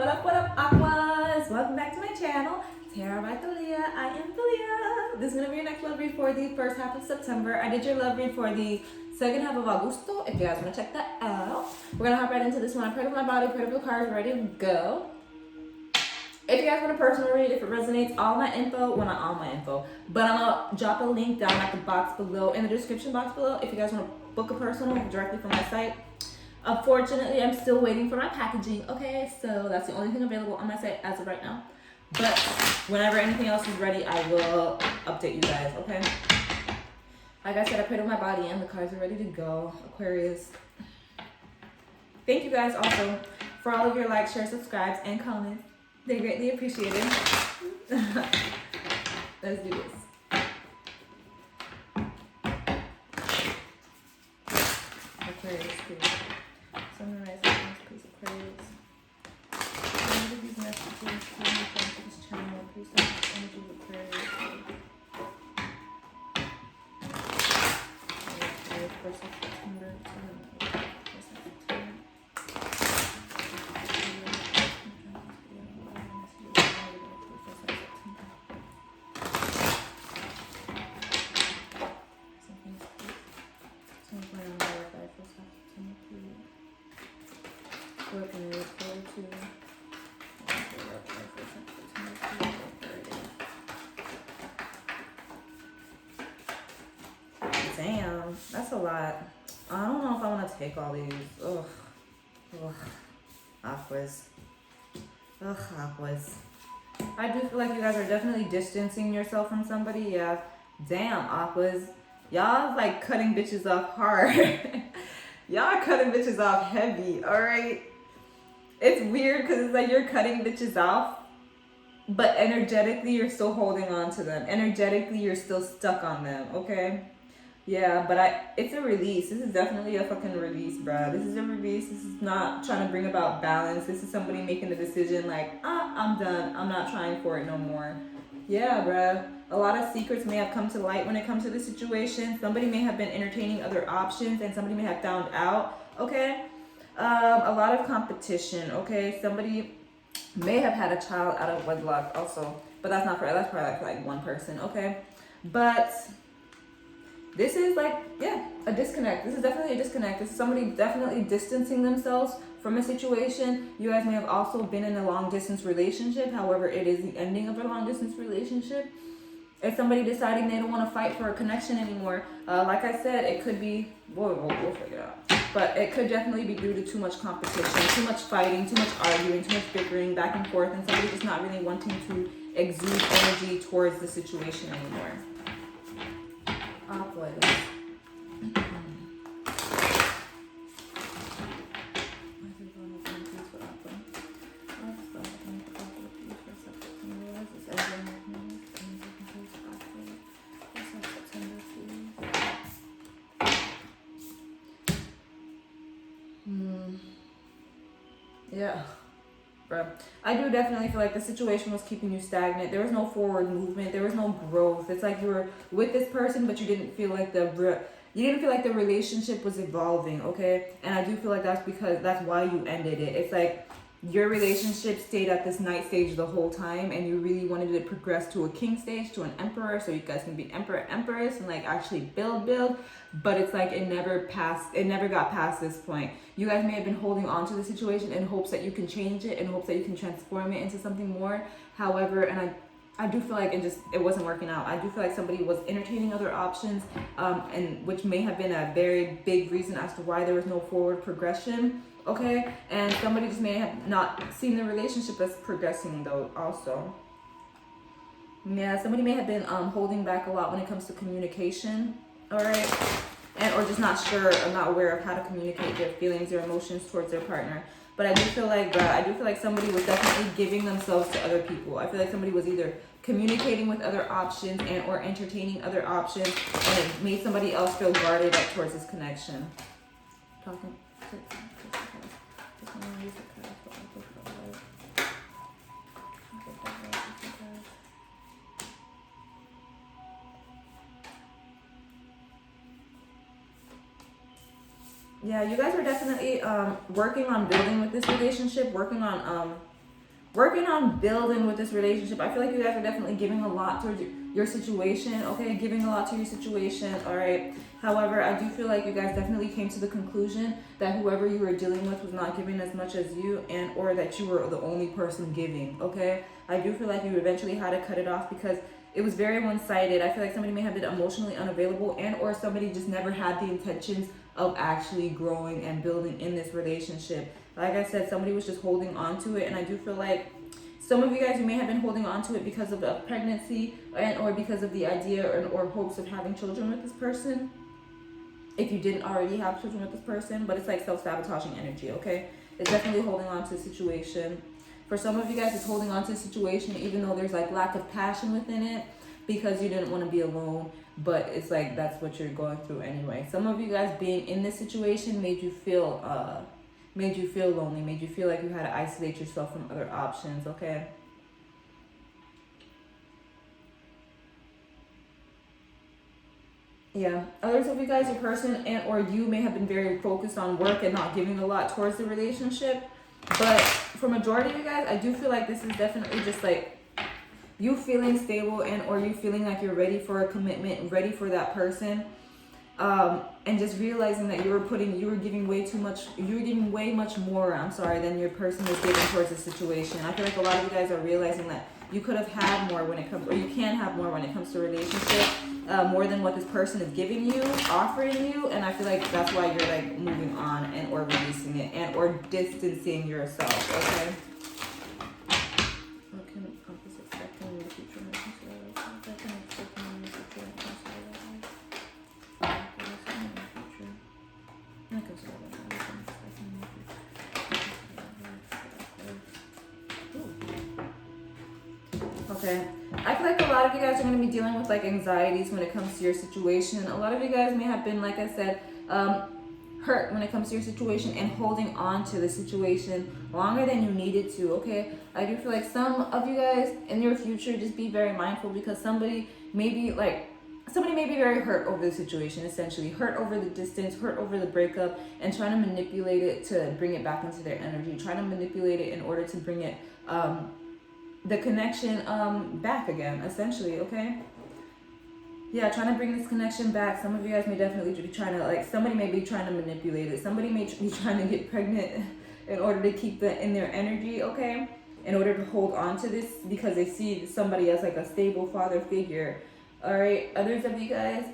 What up, Aquas? Welcome back to my channel, Tarot by Thalia. I am Thalia. This is going to be your next love read for the first half of September. I did your love read for the second half of Agosto. If you guys want to check that out, we're going to hop right into this one. I prayed with my body, prayed with the cards, ready to go. If you guys want a personal read, if it resonates, all my info, well, not all my info, but I'm going to drop a link down at the box below, in the description box below, if you guys want to book a personal directly from my site. Unfortunately, I'm still waiting for my packaging, okay? So that's the only thing available on my site as of right now. But whenever anything else is ready, I will update you guys, okay? Like I said, I prayed with my body and the cards are ready to go. Aquarius. Thank you guys also for all of your likes, shares, subscribes, and comments. They're greatly appreciated. Let's do this. Aquarius, please. Summarize this Aquarius. What are these messages coming from this channel? Please don't have energy of Aquarius. First of September. Damn, that's a lot. I don't know if I want to take all these. Ugh. Ugh. Aquas. Ugh, Aquas. I do feel like you guys are definitely distancing yourself from somebody. Yeah. Damn, Aquas. Y'all like cutting bitches off hard. Y'all are cutting bitches off heavy, alright? It's weird because it's like you're cutting bitches off, but energetically you're still holding on to them. Energetically you're still stuck on them, okay? Yeah, but it's a release. This is definitely a fucking release, bruh. This is a release. This is not trying to bring about balance. This is somebody making a decision like, I'm done. I'm not trying for it no more. Yeah, bruh. A lot of secrets may have come to light when it comes to this situation. Somebody may have been entertaining other options and somebody may have found out, okay? A lot of competition, okay? Somebody may have had a child out of wedlock also, but that's not for, that's probably like one person, okay? But this is like, yeah, a disconnect. This is definitely a disconnect. This is somebody definitely distancing themselves from a situation. You guys may have also been in a long distance relationship. However, it is the ending of a long distance relationship. It's somebody deciding they don't want to fight for a connection anymore. Like I said, it could be, we'll figure it out. But it could definitely be due to too much competition, too much fighting, too much arguing, too much bickering back and forth, and somebody just not really wanting to exude energy towards the situation anymore. Aquas. Yeah, bro. I do definitely feel like the situation was keeping you stagnant. There was no forward movement. There was no growth. It's like you were with this person, but you didn't feel like the relationship was evolving. Okay, and I do feel like that's because that's why you ended it. It's like your relationship stayed at this knight stage the whole time, and you really wanted it to progress to a king stage, to an emperor, so you guys can be emperor, empress, and like actually build. But it's like it never got past this point. You guys may have been holding on to the situation in hopes that you can change it, in hopes that you can transform it into something more. However, and I do feel like it wasn't working out. I do feel like somebody was entertaining other options, and which may have been a very big reason as to why there was no forward progression. Okay, and somebody just may have not seen the relationship as progressing though also. Yeah, somebody may have been holding back a lot when it comes to communication, all right? And or just not sure or not aware of how to communicate their feelings, their emotions towards their partner. But I do feel like somebody was definitely giving themselves to other people. I feel like somebody was either communicating with other options and or entertaining other options, and it made somebody else feel guarded up towards this connection. Yeah, you guys are definitely working on building with this relationship, working on working on building with this relationship. I feel like you guys are definitely giving a lot towards your situation, okay? Giving a lot to your situation, all right? However, I do feel like you guys definitely came to the conclusion that whoever you were dealing with was not giving as much as you, and or that you were the only person giving, okay? I do feel like you eventually had to cut it off because it was very one-sided. I feel like somebody may have been emotionally unavailable, and or somebody just never had the intentions of actually growing and building in this relationship. Like I said, somebody was just holding on to it, and I do feel like some of you guys, you may have been holding on to it because of a pregnancy and or because of the idea or hopes of having children with this person. If you didn't already have children with this person, but it's like self-sabotaging energy, okay? It's definitely holding on to a situation. For some of you guys, it's holding on to a situation even though there's like lack of passion within it because you didn't want to be alone, but it's like that's what you're going through anyway. Some of you guys being in this situation made you feel lonely, made you feel like you had to isolate yourself from other options, okay? Yeah, others of you guys, your person and or you may have been very focused on work and not giving a lot towards the relationship. But for majority of you guys, I do feel like this is definitely just like you feeling stable and or you feeling like you're ready for a commitment, ready for that person. And just realizing that you were giving way much more, than your person was giving towards the situation. I feel like a lot of you guys are realizing that you could have had more when it comes, or you can have more when it comes to a relationship, more than what this person is giving you, offering you, and I feel like that's why you're like moving on and or releasing it and or distancing yourself, okay? What can opposites expect in the future? Okay, I feel like a lot of you guys are going to be dealing with like anxieties when it comes to your situation. A lot of you guys may have been, like I said, hurt when it comes to your situation and holding on to the situation longer than you needed to, okay? I do feel like some of you guys in your future, just be very mindful because somebody may be very hurt over the situation, essentially hurt over the distance, hurt over the breakup, and trying to manipulate it to bring it back into their energy, trying to manipulate it in order to bring it the connection back again, essentially, okay? Yeah, trying to bring this connection back. Some of you guys may definitely be trying to, like, somebody may be trying to manipulate it. Somebody may be trying to get pregnant in order to keep that in their energy, okay? In order to hold on to this because they see somebody as like a stable father figure. All right, others of you guys,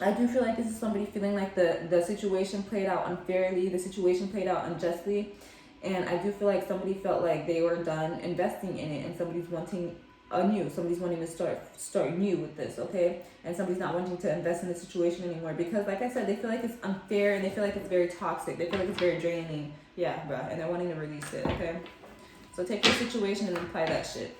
I do feel like this is somebody feeling like the situation played out unfairly, the situation played out unjustly. And I do feel like somebody felt like they were done investing in it and somebody's wanting anew. Somebody's wanting to start new with this, okay? And somebody's not wanting to invest in the situation anymore because, like I said, they feel like it's unfair and they feel like it's very toxic. They feel like it's very draining. Yeah, bruh. And they're wanting to release it, okay? So take your situation and apply that shit.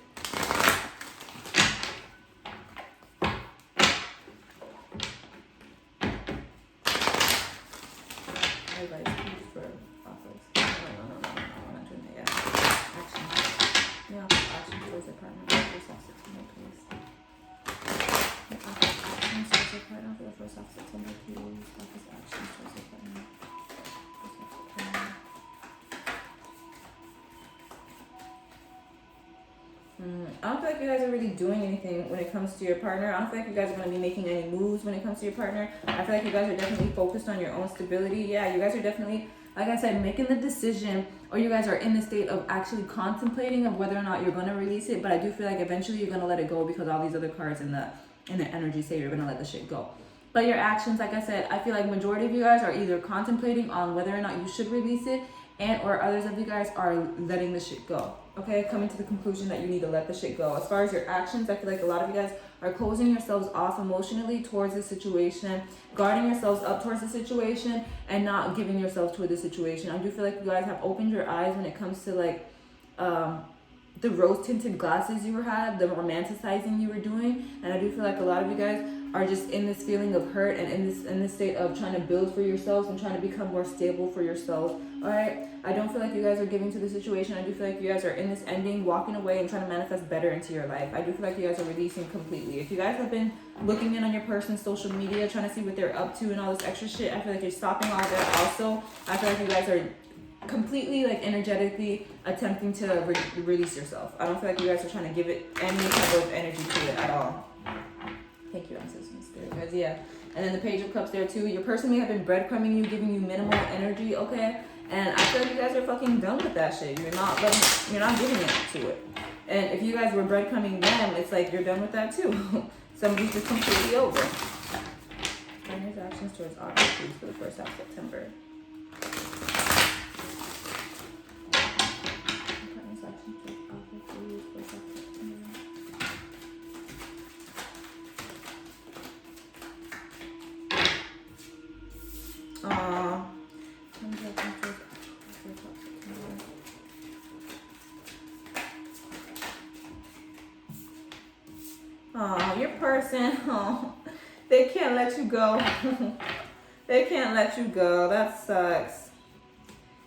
I don't feel like you guys are really doing anything when it comes to your partner. I don't feel like you guys are going to be making any moves when it comes to your partner. I feel like you guys are definitely focused on your own stability. Yeah, you guys are definitely, like I said, making the decision, or you guys are in the state of actually contemplating of whether or not you're going to release it. But I do feel like eventually you're going to let it go because all these other cards in the energy say you're going to let the shit go. But your actions, like I said, I feel like majority of you guys are either contemplating on whether or not you should release it, and or others of you guys are letting the shit go. Okay, coming to the conclusion that you need to let the shit go. As far as your actions, I feel like a lot of you guys are closing yourselves off emotionally towards the situation, guarding yourselves up towards the situation, and not giving yourself to the situation. I do feel like you guys have opened your eyes when it comes to like the rose-tinted glasses you had, the romanticizing you were doing, and I do feel like a lot of you guys are just in this feeling of hurt and in this state of trying to build for yourselves and trying to become more stable for yourselves. All right, I don't feel like you guys are giving to the situation. I do feel like you guys are in this ending, walking away and trying to manifest better into your life. I do feel like you guys are releasing completely. If you guys have been looking in on your person's social media, trying to see what they're up to and all this extra shit, I feel like you're stopping all that also. I feel like you guys are completely like energetically attempting to release yourself. I don't feel like you guys are trying to give it any type of energy to it at all. Thank you, ancestors and spirit guys. Yeah. And then the Page of Cups there too. Your person may have been breadcrumbing you, giving you minimal energy, okay? And I feel like you guys are fucking done with that shit. You're not giving it to it. And if you guys were breadcrumbing them, it's like you're done with that too. Somebody's just completely over. Partner's actions towards August for the first half of September. Partner's actions towards August for the first half of September. Aww. Oh, your person, oh, they can't let you go. They can't let you go. That sucks.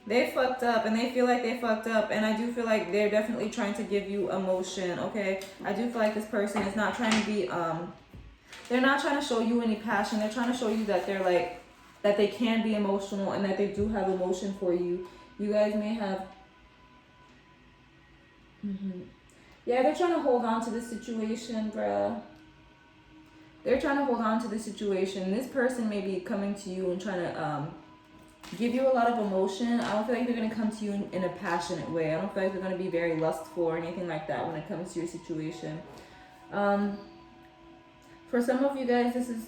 They fucked up and they feel like they fucked up. And I do feel like they're definitely trying to give you emotion, okay? I do feel like this person is not trying to be, they're not trying to show you any passion. They're trying to show you that they're like, that they can be emotional and that they do have emotion for you. You guys may have, yeah, they're trying to hold on to the situation, bruh. They're trying to hold on to the situation. This person may be coming to you and trying to give you a lot of emotion. I don't feel like they're going to come to you in a passionate way. I don't feel like they're going to be very lustful or anything like that when it comes to your situation. For some of you guys, this is...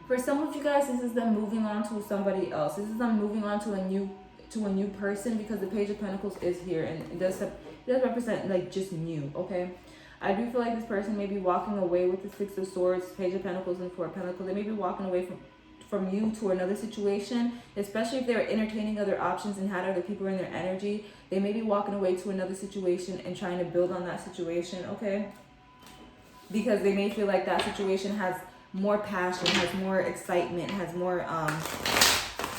For some of you guys, this is them moving on to somebody else. This is them moving on to a new person, because the Page of Pentacles is here and it does represent like just new, okay? I do feel like this person may be walking away with the Six of Swords, Page of Pentacles, and Four of Pentacles. They may be walking away from you to another situation, especially if they're entertaining other options and had other people in their energy. They may be walking away to another situation and trying to build on that situation, okay? Because they may feel like that situation has more passion, has more excitement, has more,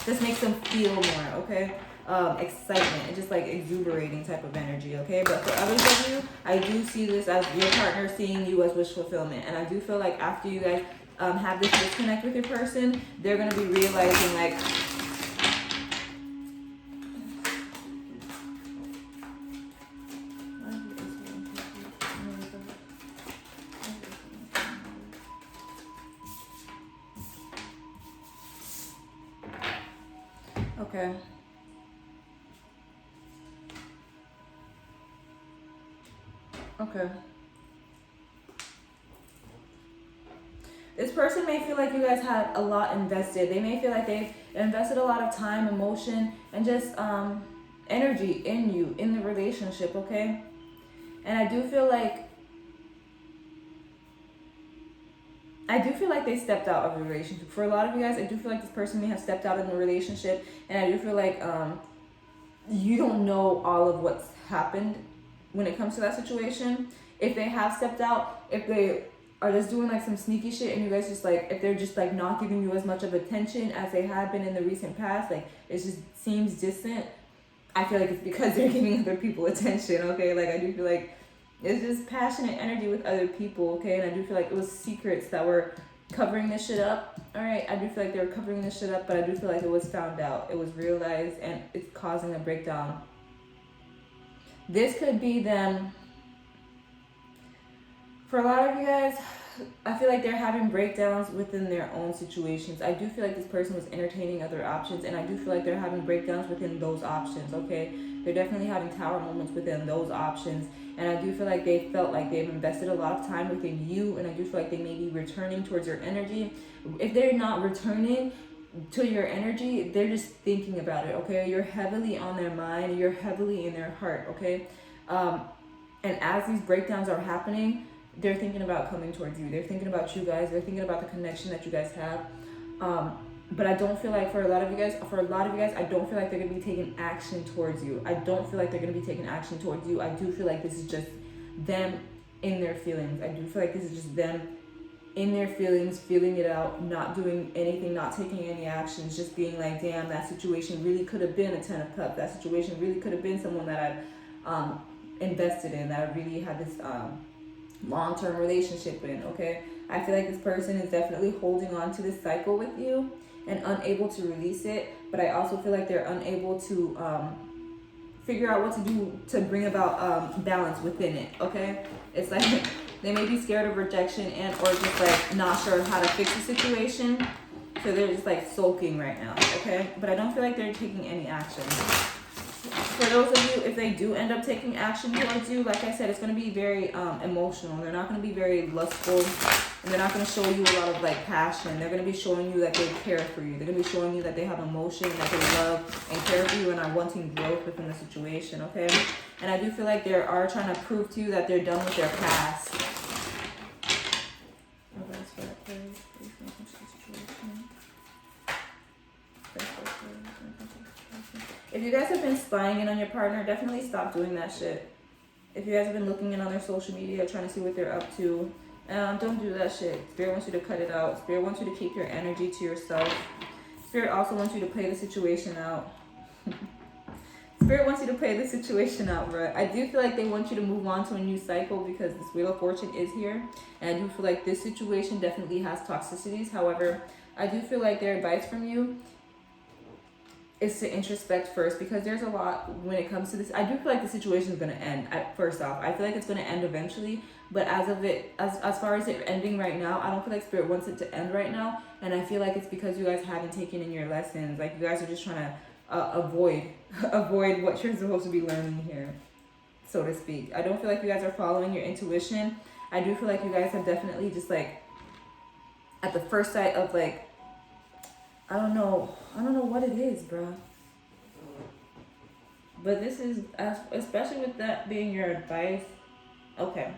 just makes them feel more, okay? Excitement and just like exuberating type of energy, okay? But for others of you, I do see this as your partner seeing you as wish fulfillment. And I do feel like after you guys have this disconnect with your person, they're going to be realizing like, okay. Okay. This person may feel like you guys had a lot invested. They may feel like they've invested a lot of time, emotion, and just energy in you, in the relationship, okay? And I do feel like they stepped out of a relationship. For a lot of you guys, I do feel like this person may have stepped out in the relationship, and I do feel like you don't know all of what's happened when it comes to that situation. If they have stepped out, if they are just doing like some sneaky shit and you guys just like, if they're just like not giving you as much of attention as they have been in the recent past, like it just seems distant, I feel like it's because they're giving other people attention, okay? Like I do feel like it's just passionate energy with other people, okay? And I do feel like it was secrets that were covering this shit up. All right, I do feel like they were covering this shit up, but I do feel like it was found out. It was realized and it's causing a breakdown. This could be them. For a lot of you guys, I feel like they're having breakdowns within their own situations. I do feel like this person was entertaining other options, and I do feel like they're having breakdowns within those options, okay? They're definitely having tower moments within those options, and I do feel like they felt like they've invested a lot of time within you, and I do feel like they may be returning towards your energy. If they're not returning to your energy, they're just thinking about it, okay? You're heavily on their mind, you're heavily in their heart, okay? And as these breakdowns are happening, they're thinking about coming towards you. They're thinking about you guys. They're thinking about the connection that you guys have. But I don't feel like for a lot of you guys, I don't feel like they're going to be taking action towards you. I don't feel like they're going to be taking action towards you. I do feel like this is just them in their feelings. I do feel like this is just them in their feelings, feeling it out, not doing anything, not taking any actions, just being like, damn, that situation really could have been a 10 of Cups. That situation really could have been someone that I've invested in, that I really had this long-term relationship in, okay? I feel like this person is definitely holding on to this cycle with you, and unable to release it, but I also feel like they're unable to figure out what to do to bring about balance within it, okay? It's like they may be scared of rejection and or just like not sure how to fix the situation. So they're just like sulking right now, okay? But I don't feel like they're taking any action. For those of you, if they do end up taking action towards you, like I said, it's going to be very emotional. They're not going to be very lustful. And they're not going to show you a lot of like passion. They're going to be showing you that they care for you. They're going to be showing you that they have emotion, that they love and care for you and are wanting growth within the situation, okay? And I do feel like they are trying to prove to you that they're done with their past. If you guys have been spying in on your partner, definitely stop doing that shit. If you guys have been looking in on their social media, trying to see what they're up to, don't do that shit. Spirit wants you to cut it out. Spirit wants you to keep your energy to yourself. Spirit also wants you to play the situation out. Spirit wants you to play the situation out, bro. I do feel like they want you to move on to a new cycle because this Wheel of Fortune is here. And I do feel like this situation definitely has toxicities. However, I do feel like their advice from you is to introspect first, because there's a lot when it comes to this. I do feel like the situation is going to end. First off, I feel like it's going to end eventually, but as far as it ending right now, I don't feel like Spirit wants it to end right now. And I feel like it's because you guys haven't taken in your lessons. Like you guys are just trying to avoid what you're supposed to be learning here, so to speak. I don't feel like you guys are following your intuition. I do feel like you guys have definitely just like at the first sight of like, I don't know what it is, bro. But this is, especially with that being your advice. Okay.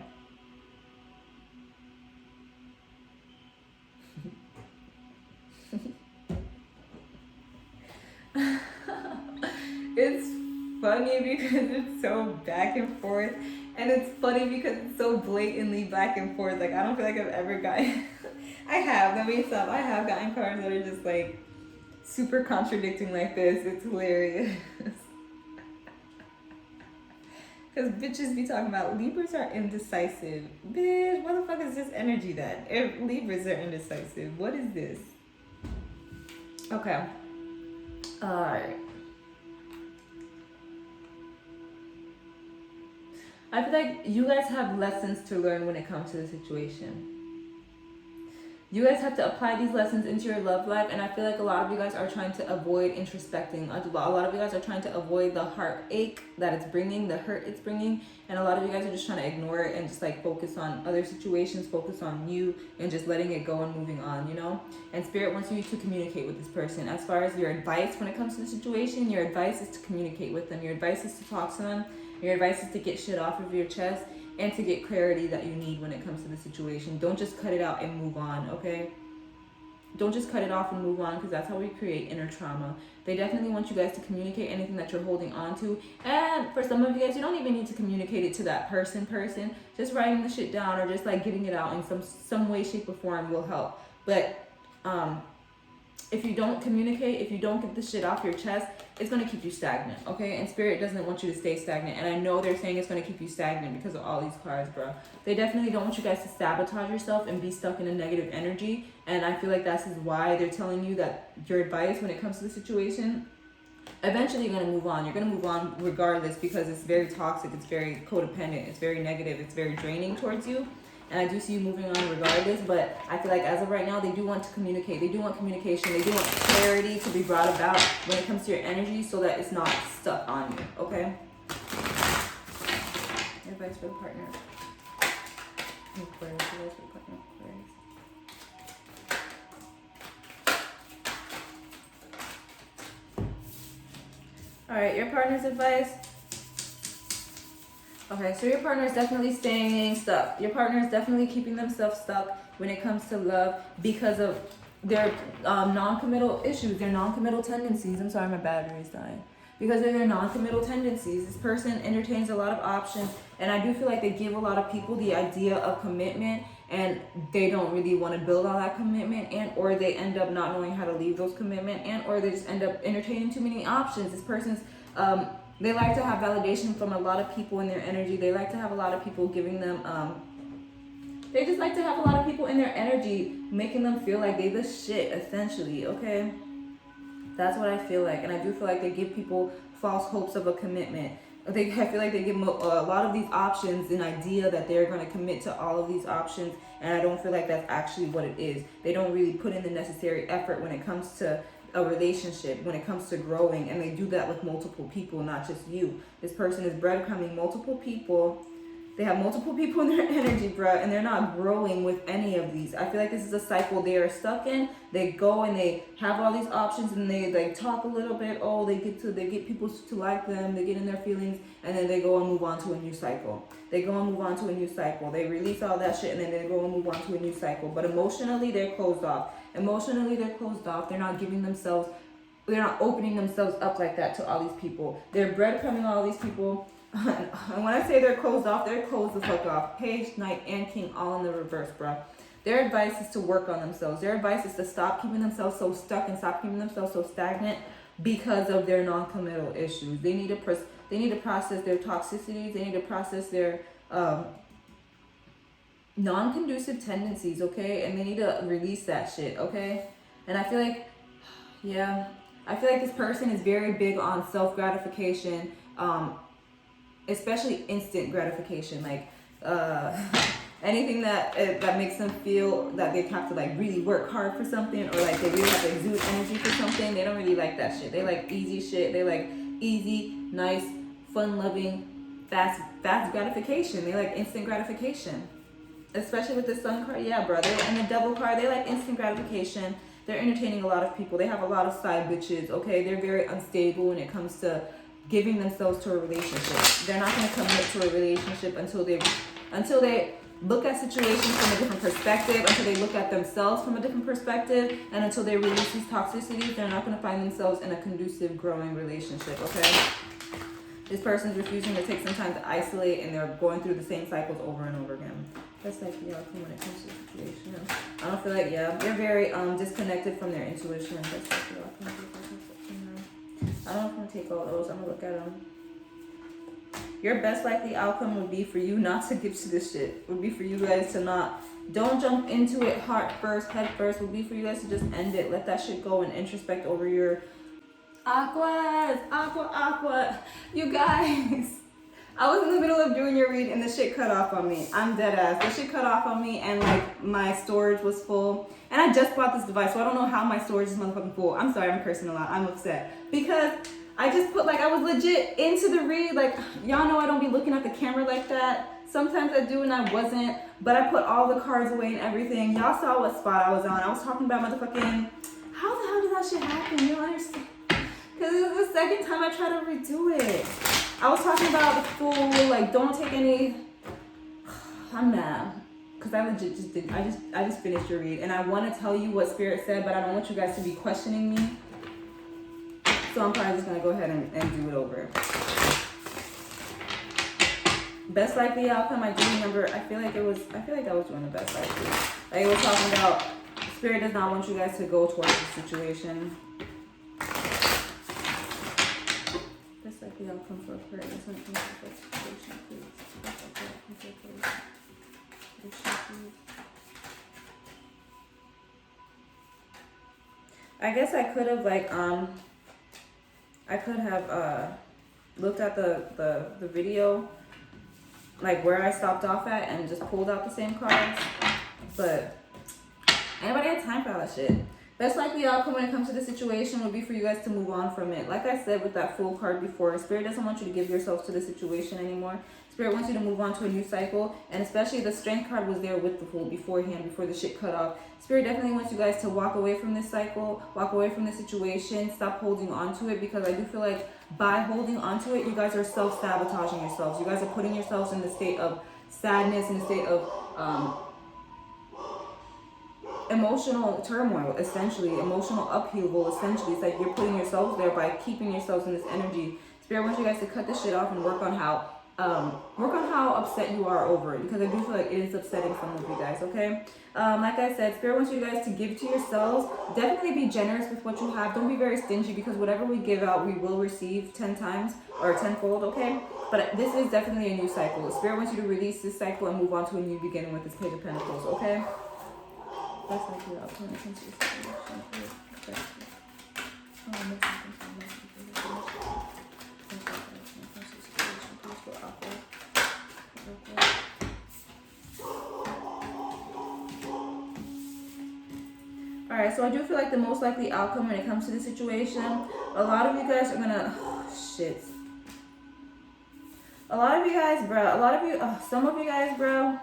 It's funny because it's so back and forth. And it's funny because it's so blatantly back and forth. Like, I don't feel like I've ever gotten... I have gotten cards that are just like super contradicting like this. It's hilarious. Because bitches be talking about Libras are indecisive. Bitch, what the fuck is this energy then? If Libras are indecisive, what is this? Okay. Alright. I feel like you guys have lessons to learn when it comes to the situation. You guys have to apply these lessons into your love life, and I feel like a lot of you guys are trying to avoid introspecting. A lot of you guys are trying to avoid the heartache that it's bringing, the hurt it's bringing, and a lot of you guys are just trying to ignore it and just like focus on other situations, focus on you, and just letting it go and moving on, you know? And Spirit wants you to communicate with this person. As far as your advice when it comes to the situation, your advice is to communicate with them. Your advice is to talk to them. Your advice is to get shit off of your chest and to get clarity that you need when it comes to the situation. Don't just cut it out and move on, okay? Don't just cut it off and move on, because that's how we create inner trauma. They definitely want you guys to communicate anything that you're holding on to. And for some of you guys, you don't even need to communicate it to that person. Just writing the shit down or just like getting it out in some way, shape, or form will help. But if you don't communicate, if you don't get the shit off your chest, it's going to keep you stagnant, okay? And Spirit doesn't want you to stay stagnant. And I know they're saying it's going to keep you stagnant because of all these cards, bro. They definitely don't want you guys to sabotage yourself and be stuck in a negative energy. And I feel like that's why they're telling you that your advice when it comes to the situation, eventually you're going to move on. You're going to move on regardless, because it's very toxic. It's very codependent. It's very negative. It's very draining towards you. And I do see you moving on regardless, but I feel like as of right now, they do want to communicate. They do want communication. They do want clarity to be brought about when it comes to your energy so that it's not stuck on you, okay? Advice for the partner. Aquarius, advice for the partner. Aquarius. All right, your partner's advice. Okay, so your partner is definitely staying stuck. Your partner is definitely keeping themselves stuck when it comes to love because of their non-committal issues, their non-committal tendencies. I'm sorry, my battery is dying. Because of their non-committal tendencies, this person entertains a lot of options, and I do feel like they give a lot of people the idea of commitment, and they don't really want to build on that commitment, and or they end up not knowing how to leave those commitment, and or they just end up entertaining too many options. This person's they like to have validation from a lot of people in their energy. They like to have a lot of people giving them, they just like to have a lot of people in their energy, making them feel like they the shit, essentially, okay? That's what I feel like. And I do feel like they give people false hopes of a commitment. I feel like they give a lot of these options an idea that they're going to commit to all of these options, and I don't feel like that's actually what it is. They don't really put in the necessary effort when it comes to a relationship, when it comes to growing, and they do that with multiple people, not just you. This person is breadcrumbing multiple people. They have multiple people in their energy, bruh, and they're not growing with any of these. I feel like this is a cycle they are stuck in. They go and they have all these options, and they like talk a little bit. Oh, they get people to like them. They get in their feelings, and then they go and move on to a new cycle. They go and move on to a new cycle. They release all that shit, and then they go and move on to a new cycle. But emotionally, they're closed off. Emotionally, they're closed off. They're not giving themselves. They're not opening themselves up like that to all these people. They're breadcrumbing all these people. And when I say they're closed off, they're closed the fuck off. Page, Knight, and King all in the reverse, bro. Their advice is to work on themselves. Their advice is to stop keeping themselves so stuck and stop keeping themselves so stagnant because of their non-committal issues. They need to process their toxicities. They need to process their non-conducive tendencies, okay? And they need to release that shit, okay? And I feel like, yeah, I feel like this person is very big on self-gratification, especially instant gratification, like anything that makes them feel that they have to like really work hard for something, or like they really have to exude energy for something. They don't really like that shit. They like easy shit. They like easy, nice, fun-loving, fast gratification. They like instant gratification, especially with the Sun card. Yeah, brother. And the Devil card, they like instant gratification. They're entertaining a lot of people. They have a lot of side bitches, okay? They're very unstable when it comes to giving themselves to a relationship. They're not going to commit to a relationship until they look at situations from a different perspective, until they look at themselves from a different perspective, and until they release these toxicities. They're not going to find themselves in a conducive, growing relationship, okay? This person's refusing to take some time to isolate, and they're going through the same cycles over and over again. That's like the outcome when it comes to the situation. I don't feel like, yeah, they're very disconnected from their intuition. That's like the outcome. I don't know if I'm going to take all those. I'm going to look at them. Your best likely outcome would be for you not to give to this shit. Would be for you guys to don't jump into it heart first, head first. Would be for you guys to just end it. Let that shit go and introspect over your aqua. You guys, I was in the middle of doing your read and the shit cut off on me. I'm dead ass. The shit cut off on me, and like my storage was full. And I just bought this device, so I don't know how my storage is motherfucking full. I'm sorry, I'm cursing a lot. I'm upset. Because I just put, like, I was legit into the read. Like, y'all know I don't be looking at the camera like that. Sometimes I do and I wasn't. But I put all the cards away and everything. Y'all saw what spot I was on. I was talking about motherfucking, how the hell did that shit happen? You don't understand? Because it was the second time I tried to redo it. I was talking about the full, like, don't take any, I'm mad. Because I legit just did, I just finished your read. And I want to tell you what Spirit said, but I don't want you guys to be questioning me. So I'm probably just going to go ahead and do it over. Best likely outcome, I do remember, I feel like I was doing the best likely. Like, it was talking about, Spirit does not want you guys to go towards the situation. Best likely outcome for Aquarius when it comes to the situation, please. Best likely outcome for Aquarius. I guess I could have looked at the video, like where I stopped off at, and just pulled out the same cards, but anybody had time for all that shit. Best likely outcome when it comes to the situation would be for you guys to move on from it. Like I said with that full card before, Spirit doesn't want you to give yourself to the situation anymore. Spirit wants you to move on to a new cycle, and especially the Strength card was there with the Fool beforehand, before the shit cut off. Spirit definitely wants you guys to walk away from this cycle, walk away from this situation, stop holding on to it, because I do feel like by holding on to it, you guys are self-sabotaging yourselves. You guys are putting yourselves in the state of sadness, in the state of emotional turmoil, essentially, emotional upheaval, essentially. It's like you're putting yourselves there by keeping yourselves in this energy. Spirit wants you guys to cut this shit off and work on how upset you are over it, because I do feel like it is upsetting some of you guys, okay? Like I said, Spirit wants you guys to give to yourselves. Definitely be generous with what you have. Don't be very stingy, because whatever we give out, we will receive 10 times or tenfold, okay? But this is definitely a new cycle. Spirit wants you to release this cycle and move on to a new beginning with this Page of Pentacles, okay? That's like the outcome when it comes to this situation. Alright, so I do feel like the most likely outcome when it comes to the situation, a lot of you guys are gonna, shit. A lot of you guys, bro, some of you guys, bro,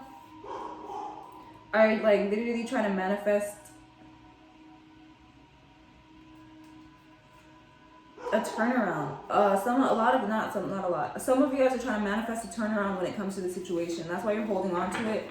are like literally trying to manifest a turnaround. Some of you guys are trying to manifest a turnaround when it comes to the situation. That's why you're holding on to it.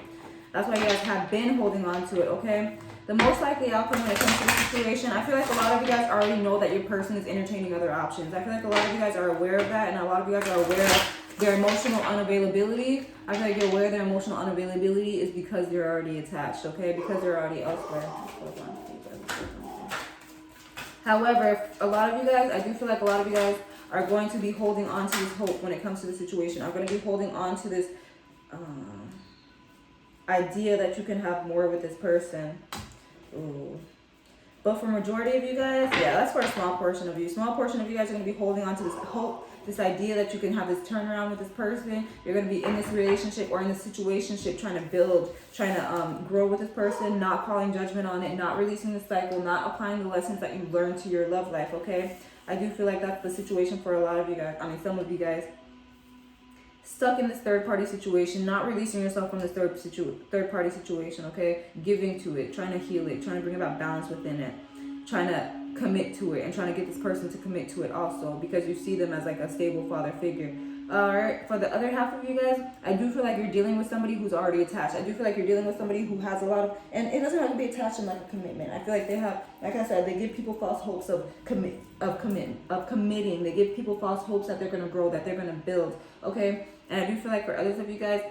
That's why you guys have been holding on to it, okay? The most likely outcome when it comes to the situation, I feel like a lot of you guys already know that your person is entertaining other options. I feel like a lot of you guys are aware of that, and a lot of you guys are aware of their emotional unavailability. I feel like you're aware their emotional unavailability is because they're already attached, okay? Because they're already elsewhere. However, a lot of you guys, I do feel like a lot of you guys are going to be holding on to this hope when it comes to the situation. Are going to be holding on to this idea that you can have more with this person. Ooh. But for majority of you guys, yeah, that's for a small portion of you. Small portion of you guys are going to be holding on to this hope, this idea that you can have this turnaround with this person. You're going to be in this relationship or in this situationship trying to build, trying to grow with this person, not calling judgment on it, not releasing the cycle, not applying the lessons that you've learned to your love life, okay? I do feel like that's the situation for a lot of you guys. I mean, some of you guys. Stuck in this third-party situation, not releasing yourself from this third-party situation, okay? Giving to it, trying to heal it, trying to bring about balance within it, trying to commit to it, and trying to get this person to commit to it also, because you see them as like a stable father figure. Alright, for the other half of you guys, I do feel like you're dealing with somebody who's already attached. I do feel like you're dealing with somebody who has a lot of, and it doesn't have to be attached in like a commitment. I feel like they have, like I said, they give people false hopes of committing. They give people false hopes that they're gonna grow, that they're gonna build. Okay, and I do feel like for others of you guys,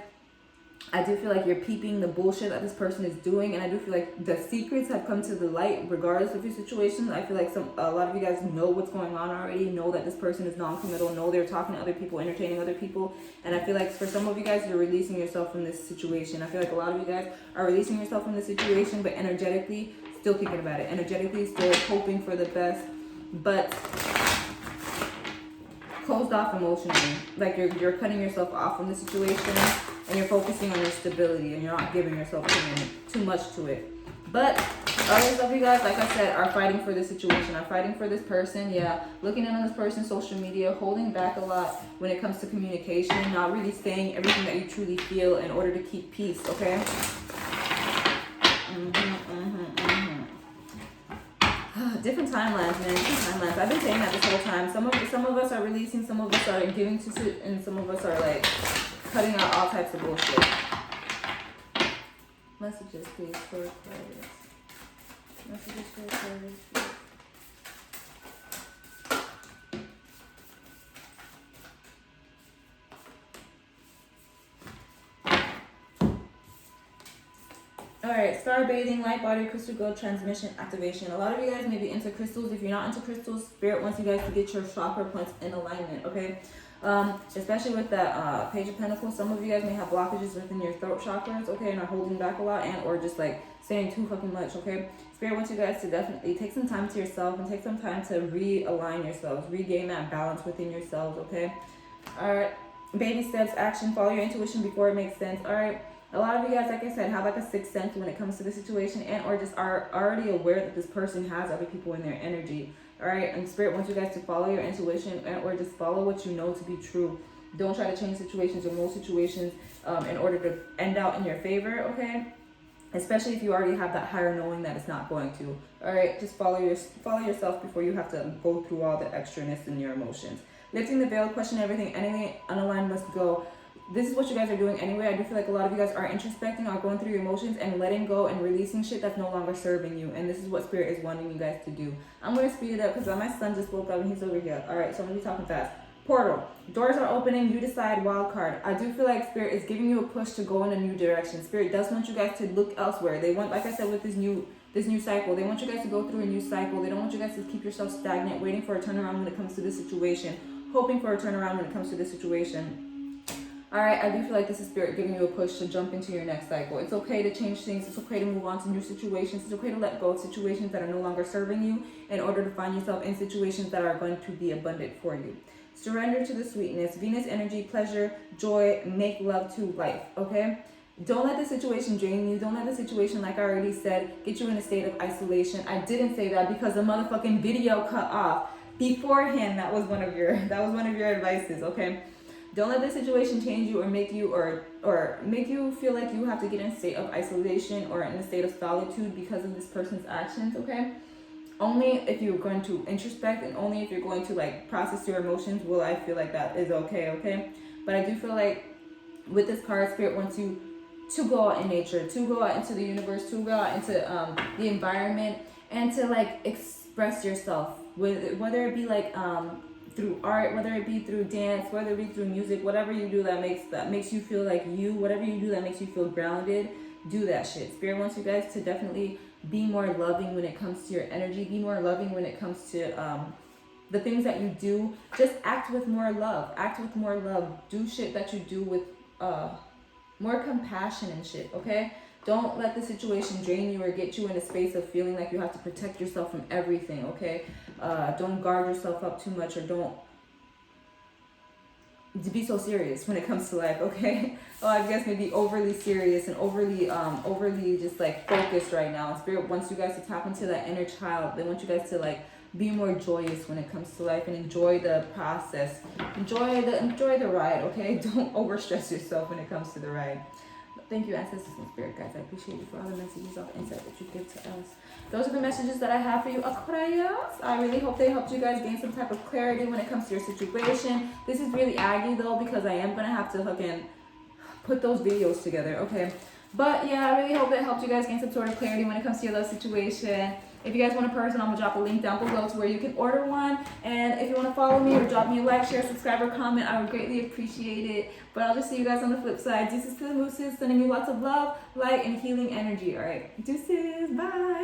I do feel like you're peeping the bullshit that this person is doing, and I do feel like the secrets have come to the light regardless of your situation. I feel like a lot of you guys know what's going on already, know that this person is non-committal, know they're talking to other people, entertaining other people, and I feel like for some of you guys, you're releasing yourself from this situation. I feel like a lot of you guys are releasing yourself from this situation, but energetically still thinking about it, energetically still hoping for the best, but closed off emotionally. Like you're cutting yourself off from the situation, and you're focusing on your stability, and you're not giving yourself too much to it. But others of you guys, like I said, are fighting for this situation, are fighting for this person. Yeah, looking in on this person's social media, holding back a lot when it comes to communication, not really saying everything that you truly feel in order to keep peace, okay? Different timelines, man. Different timelines. I've been saying that this whole time. Some of us are releasing, some of us are giving to it, and some of us are like cutting out all types of bullshit. Messages, please, for Aquarius. Messages for Aquarius, please. Alright, star bathing, light body, crystal gold, transmission, activation. A lot of you guys may be into crystals. If you're not into crystals, Spirit wants you guys to get your chakra points in alignment, okay? Especially with that Page of Pentacles, some of you guys may have blockages within your throat chakras, okay, and are holding back a lot, and or just like saying too fucking much, okay? Spirit wants you guys to definitely take some time to yourself and take some time to realign yourselves, regain that balance within yourselves, okay? Alright, baby steps, action, follow your intuition before it makes sense. Alright, a lot of you guys, like I said, have like a sixth sense when it comes to the situation, and or just are already aware that this person has other people in their energy. Alright, and Spirit wants you guys to follow your intuition, and or just follow what you know to be true. Don't try to change situations or mold situations in order to end out in your favor, okay? Especially if you already have that higher knowing that it's not going to. Alright, just follow yourself before you have to go through all the extraness in your emotions. Lifting the veil, question everything, anything unaligned must go. This is what you guys are doing anyway. I do feel like a lot of you guys are introspecting, are going through your emotions and letting go and releasing shit that's no longer serving you. And this is what Spirit is wanting you guys to do. I'm going to speed it up because my son just woke up and he's over here. Alright, so I'm going to be talking fast. Portal. Doors are opening. You decide. Wild card. I do feel like Spirit is giving you a push to go in a new direction. Spirit does want you guys to look elsewhere. They want, like I said, with this new cycle, they want you guys to go through a new cycle. They don't want you guys to keep yourself stagnant, waiting for a turnaround when it comes to this situation, hoping for a turnaround when it comes to this situation. All right, I do feel like this is Spirit giving you a push to jump into your next cycle. It's okay to change things. It's okay to move on to new situations. It's okay to let go of situations that are no longer serving you in order to find yourself in situations that are going to be abundant for you. Surrender to the sweetness. Venus energy, pleasure, joy, make love to life, okay? Don't let the situation drain you. Don't let the situation, like I already said, get you in a state of isolation. I didn't say that because the motherfucking video cut off beforehand. That was one of your advices, okay? Don't let the situation change you or make you or make you feel like you have to get in a state of isolation or in a state of solitude because of this person's actions, okay? Only if you're going to introspect and only if you're going to like process your emotions will I feel like that is okay, okay? But I do feel like with this card, Spirit wants you to go out in nature, to go out into the universe, to go out into the environment and to like express yourself, whether it be like through art, whether it be through dance, whether it be through music, whatever you do that makes you feel like you, whatever you do that makes you feel grounded, do that shit. Spirit wants you guys to definitely be more loving when it comes to your energy, be more loving when it comes to the things that you do. Just act with more love, do shit that you do with more compassion and shit, okay? Don't let the situation drain you or get you in a space of feeling like you have to protect yourself from everything, okay? Don't guard yourself up too much or don't be so serious when it comes to life, okay? Oh, I guess maybe overly serious and overly just like focused right now. And Spirit wants you guys to tap into that inner child. They want you guys to like be more joyous when it comes to life and enjoy the process. Enjoy the ride, okay? Don't overstress yourself when it comes to the ride. Thank you, ancestors and spirit guides. I appreciate you for all the messages of insight that you give to us. Those are the messages that I have for you, Aquarius. I really hope they helped you guys gain some type of clarity when it comes to your situation. This is really aggy though because I am gonna have to fucking put those videos together, okay? But yeah, I really hope it helped you guys gain some sort of clarity when it comes to your love situation. If you guys want a person, I'm gonna drop a link down below to where you can order one. And if you want to follow me or drop me a like, share, subscribe, or comment, I would greatly appreciate it. But I'll just see you guys on the flip side. Deuces to the mooses, sending you lots of love, light, and healing energy. All right, deuces, bye.